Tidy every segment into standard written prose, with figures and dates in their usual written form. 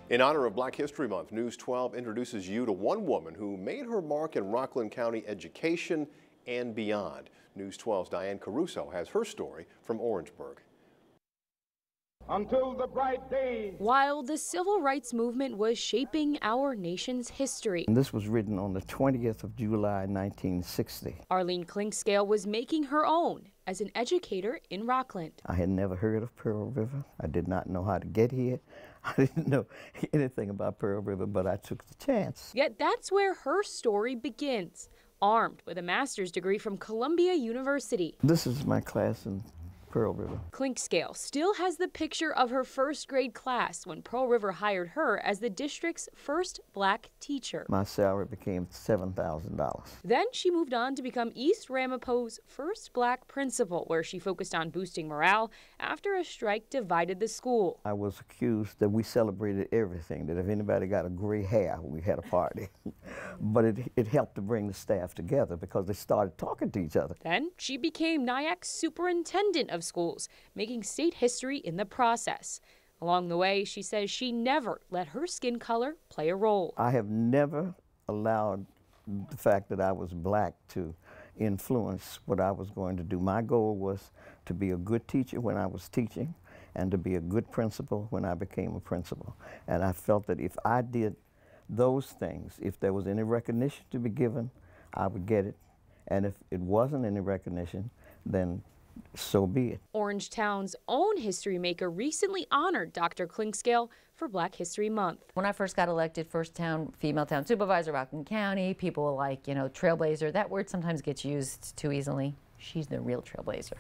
In honor of Black History Month, News 12 introduces you to one woman who made her mark in Rockland County education and beyond. News 12's Diane Caruso has her story from Orangeburg. Until the bright day. While the civil rights movement was shaping our nation's history. And this was written on the 20th of July, 1960. Arlene Clinkscale was making her own as an educator in Rockland. I had never heard of Pearl River. I did not know how to get here. I didn't know anything about Pearl River, but I took the chance. Yet that's where her story begins, armed with a master's degree from Columbia University. This is my class in Pearl River. Clinkscale still has the picture of her first grade class when Pearl River hired her as the district's first black teacher. My salary became $7,000. Then she moved on to become East Ramapo's first black principal, where she focused on boosting morale after a strike divided the school. I was accused that we celebrated everything, that if anybody got a gray hair, we had a party. But it helped to bring the staff together because they started talking to each other. Then she became NIAC's superintendent of schools, making state history in the process. Along the way, she says she never let her skin color play a role. I have never allowed the fact that I was black to influence what I was going to do. My goal was to be a good teacher when I was teaching and to be a good principal when I became a principal. And I felt that if I did those things, if there was any recognition to be given, I would get it. And if it wasn't any recognition, then so be it. Orangetown's own history maker recently honored Dr. Clinkscale for Black History Month. When I first got elected, first female town supervisor, Rockland County, people were like, trailblazer. That word sometimes gets used too easily. She's the real trailblazer.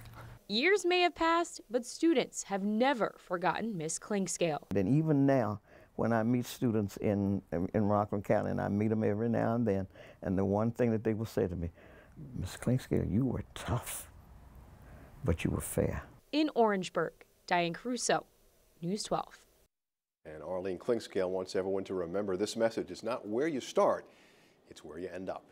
Years may have passed, but students have never forgotten Miss Clinkscale. And even now, when I meet students in Rockland County, and I meet them every now and then, and the one thing that they will say to me, Miss Clinkscale, you were tough, but you were fair. In Orangeburg, Diane Caruso, News 12. And Arlene Clinkscale wants everyone to remember this message is not where you start, it's where you end up.